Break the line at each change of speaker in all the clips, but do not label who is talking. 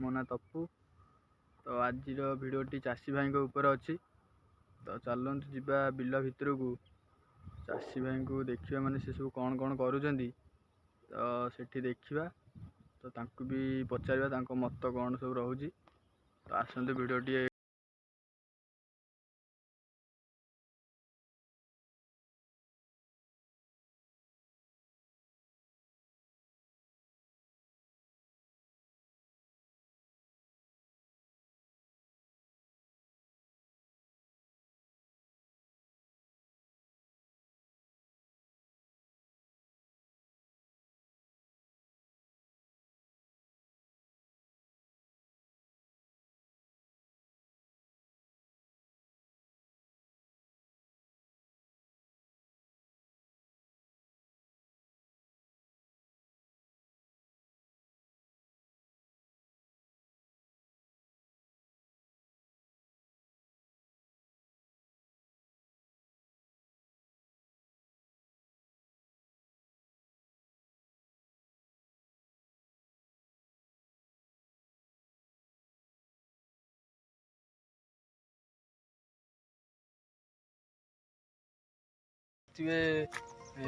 ମୋ ନାଁ ତପୁ। ତ ଆଜିର ଭିଡ଼ିଓଟି ଚାଷୀ ଭାଇଙ୍କ ଉପରେ ଅଛି। ତ ଚାଲନ୍ତୁ ଯିବା ବିଲ ଭିତରକୁ, ଚାଷୀ ଭାଇଙ୍କୁ ଦେଖିବା, ମାନେ ସେ ସବୁ କ'ଣ କରୁଛନ୍ତି। ତ ସେଠି ଦେଖିବା, ତ ତାଙ୍କୁ ବି ପଚାରିବା ତାଙ୍କ ମତ କ'ଣ ସବୁ ରହୁଛି। ତ ଆସନ୍ତୁ ଭିଡ଼ିଓଟି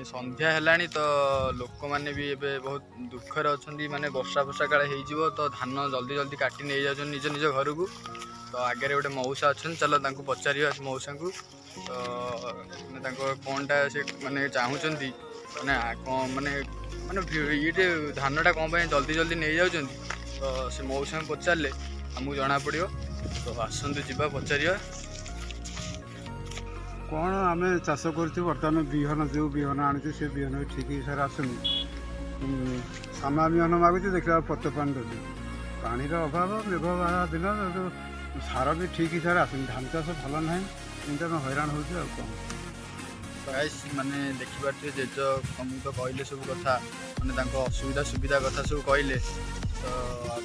ସନ୍ଧ୍ୟା ହେଲାଣି। ତ ଲୋକମାନେ ବି ଏବେ ବହୁତ ଦୁଃଖରେ ଅଛନ୍ତି, ମାନେ ବର୍ଷା କାଳେ ହେଇଯିବ, ତ ଧାନ ଜଲ୍ଦି କାଟି ନେଇଯାଉଛନ୍ତି ନିଜ ନିଜ ଘରକୁ। ତ ଆଗରେ ଗୋଟେ ମଉସା ଅଛନ୍ତି, ଚାଲ ତାଙ୍କୁ ପଚାରିବା ସେ ମଉସାଙ୍କୁ। ତ ତାଙ୍କ କ'ଣଟା ସେ ମାନେ ଚାହୁଁଛନ୍ତି, ମାନେ କ'ଣ ମାନେ ଇଏଟେ ଧାନଟା କ'ଣ ପାଇଁ ଜଲ୍ଦି ନେଇଯାଉଛନ୍ତି। ତ ସେ ମଉସାଙ୍କୁ ପଚାରିଲେ ଆମକୁ ଜଣାପଡ଼ିବ। ତ ଆସନ୍ତୁ ଯିବା ପଚାରିବା।
କ'ଣ ଆମେ ଚାଷ କରୁଛୁ ବର୍ତ୍ତମାନ, ବିହନ ଯେଉଁ ବିହନ ଆଣୁଛୁ ସେ ବିହନ ବି ଠିକ୍ ହିସାବରେ ଆସୁନି। ସାମା ବିହନ ମାଗୁଛୁ, ଦେଖିଲା ପଚ ପାଣି ଦେଉଛି। ପାଣିର ଅଭାବ, ମେଘ ଦିନ, ସାର ବି ଠିକ୍ ହିସାବରେ ଆସୁନି। ଧାନ ଚାଷ ଭଲ ନାହିଁ, ଏମିତି ଆମେ ହଇରାଣ ହେଉଛୁ। ଆଉ କ'ଣ
ମାନେ ଦେଖିପାରୁଥିବେ, ଜେଜ ତମକୁ ତ କହିଲେ ସବୁ କଥା, ମାନେ ତାଙ୍କ ଅସୁବିଧା ସୁବିଧା କଥା ସବୁ କହିଲେ। ତ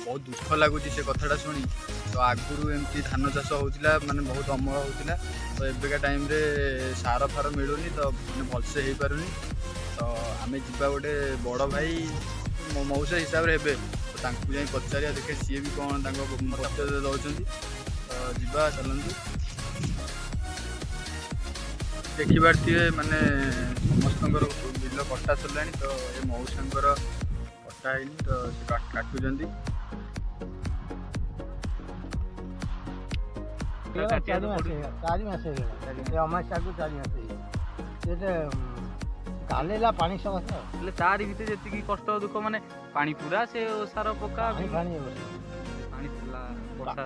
ବହୁତ ଦୁଃଖ ଲାଗୁଛି ସେ କଥାଟା ଶୁଣି। ତ ଆଗରୁ ଏମିତି ଧାନ ଚାଷ ହେଉଥିଲା, ମାନେ ବହୁତ ଅମଳ ହେଉଥିଲା। ତ ଏବେକା ଟାଇମ୍ରେ ସାର ଫାର ମିଳୁନି, ତ ମାନେ ଭଲସେ ହେଇପାରୁନି। ତ ଆମେ ଯିବା, ଗୋଟେ ବଡ଼ ଭାଇ ମଉସା ହିସାବରେ ହେବେ, ତ ତାଙ୍କୁ ଯାଇ ପଚାରିବା, ଦେଖେ ସିଏ ବି କ'ଣ ତାଙ୍କ ମତ ଦେଉଛନ୍ତି। ତ ଯିବା, ଚାଲନ୍ତୁ। ଦେଖିପାରୁଥିବେ, ମାନେ ସମସ୍ତଙ୍କର ବିଲ କଟା ସରିଲାଣି। ତ ଏ ମଉସାଙ୍କର କଟା ହେଇନି, ତ ସେ କାଟୁଛନ୍ତି।
ଚାରି ମାସ ହେଇଗଲା, ଅମାସ୍ୟାକୁ 4 ମାସ ହେଇଗଲା। ସେଟା କାଲେଇଲା ପାଣି ସକାଶେ।
ହେଲେ ତାରି ଭିତରେ ଯେତିକି କଷ୍ଟ ଦୁଃଖ, ମାନେ ପାଣି ପୁରା ସେ ସାର ପକା
ପାଣି
ପାଣି ଥିଲା ବର୍ଷା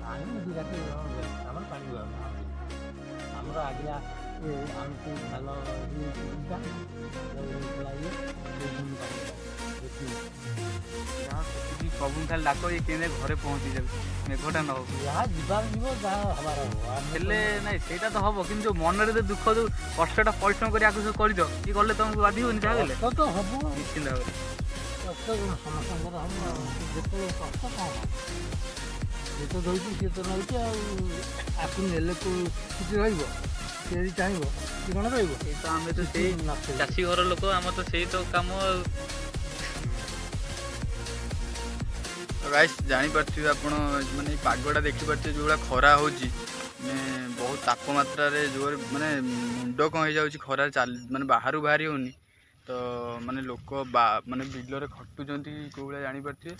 ପାଣି ବିରାଟ ଆମର ପାଣି ଆମର ଆଗିଲା ଆମକୁ ଭଲ
ସବୁ ଖାଲି ଡାକ, ଇଏ କେମିତି ଘରେ ପହଞ୍ଚି ଯାଉ, ମେଘଟା ନ ହବ।
ଯାହା ଯିବାର ଯିବ, ଯାହା ହବାର ହବ।
ହେଲେ ନାଇଁ ସେଇଟା ତ ହବ, କିନ୍ତୁ ଯୋଉ ମନରେ ଯୋଉ ଦୁଃଖ, ଯୋଉ କଷ୍ଟଟା ପରିଶ୍ରମ କରି ଆକୁ ସବୁ କରିଛ, ଇଏ ଗଲେ ତମକୁ ବାଧିବନି? ଯାହା ହେଲେ
କଷ୍ଟ ତ ହବ
ନିଶ୍ଚିନ୍ତ ଭାବରେ।
କଷ୍ଟ ସମସ୍ତଙ୍କର ହବ। ଯେତେବେଳେ କଷ୍ଟ କ'ଣ, ସିଏ ତ ଦେଉଛି, ସିଏ ତ ନେଉଛି। ଆଉ ଆକୁ ନେଲେ କିଛି ରହିବ, ସିଏ ଯଦି ଚାହିଁବ ସିଏ କ'ଣ ରହିବ?
ଏଇ ତ ଆମେ ତ ସେଇ ଚାଷୀ ଘର ଲୋକ, ଆମର ତ ସେଇ ତ କାମ ଆଉ।
ଗାଇସ୍, ଜାଣିପାରୁଥିବେ ଆପଣ, ମାନେ ଏଇ ପାଗଟା ଦେଖିପାରୁଥିବେ, ଯେଉଁଭଳିଆ ଖରା ହେଉଛି, ମାନେ ବହୁତ ତାପମାତ୍ରାରେ ଜୋରେ, ମାନେ ମୁଣ୍ଡ କ'ଣ ହେଇଯାଉଛି ଖରାରେ, ମାନେ ବାହାରୁ ବାହାରି ହେଉନି। ତ ମାନେ ଲୋକ ମାନେ ବିଲରେ ଖଟୁଛନ୍ତି କେଉଁ ଭଳିଆ, ଜାଣିପାରୁଥିବେ।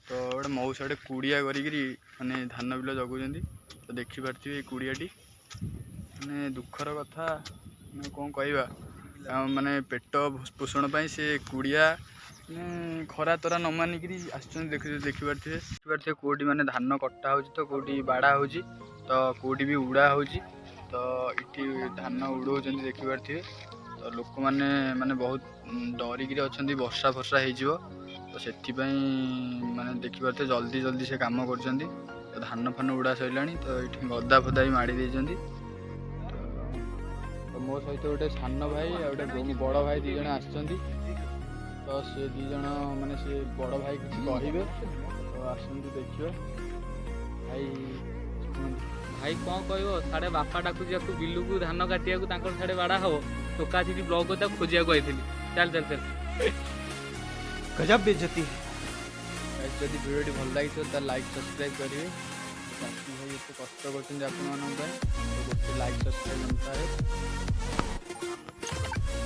ତ ଗୋଟେ ମଉସା ଗୋଟେ କୁଡ଼ିଆ କରିକିରି ମାନେ ଧାନ ବିଲ ଜଗୁଛନ୍ତି। ତ ଦେଖିପାରୁଥିବେ ଏଇ କୁଡ଼ିଆଟି, ମାନେ ଦୁଃଖର କଥା, ମାନେ କ'ଣ କହିବା। ମାନେ ପେଟ ପୋଷଣ ପାଇଁ ସେ କୁଡ଼ିଆ ଖରା ତରା ନ ମାନିକିରି ଆସିଛନ୍ତି। ଦେଖିପାରୁଥିବେ କେଉଁଠି ମାନେ ଧାନ କଟା ହେଉଛି, ତ କେଉଁଠି ବାଡ଼ା ହେଉଛି, ତ କେଉଁଠି ବି ଉଡ଼ା ହେଉଛି। ତ ଏଠି ଧାନ ଉଡ଼ଉଛନ୍ତି, ଦେଖିପାରୁଥିବେ। ତ ଲୋକମାନେ ମାନେ ବହୁତ ଡରିକିରି ଅଛନ୍ତି, ବର୍ଷା ହେଇଯିବ। ତ ସେଥିପାଇଁ ମାନେ ଦେଖିପାରୁଥିବେ ଜଲ୍ଦି ସେ କାମ କରୁଛନ୍ତି। ତ ଧାନ ଫାନ ଉଡ଼ା ସରିଲାଣି। ତ ଏଠି ଗଦା ଫଦା ବି ମାଡ଼ି ଦେଇଛନ୍ତି। ତ ମୋ ସହିତ ଗୋଟେ ସାନ ଭାଇ ଆଉ ଗୋଟେ ବଡ଼ ଭାଇ 2 ଜଣ ଆସିଛନ୍ତି। ତ ସେ 2 ଜଣ, ମାନେ ସେ ବଡ଼ ଭାଇ କିଛି କହିବେ। ତ ଆସନ୍ତୁ ଦେଖିବା।
ଭାଇ କ'ଣ କହିବ? ସାଡ଼େ ବାପା ଡାକୁଛି ଆକୁ ବିଲକୁ ଧାନ କାଟିବାକୁ, ତାଙ୍କର ସାଡ଼େ ବାଡ଼ା ହବ। ଟୋକା ଆସିକି ବ୍ଲକ୍ ତାକୁ ଖୋଜିବାକୁ ଆସିଥିଲି। ଚାଲ
ଗଜବ ବେଇଜ୍ଜତି।
जदि भिडियोटी भल लगी तो लाइक सब्सक्राइब करेंगे। चाषी भाई एत कष्ट कर गोटे लाइक सब्सक्राइब अनुसार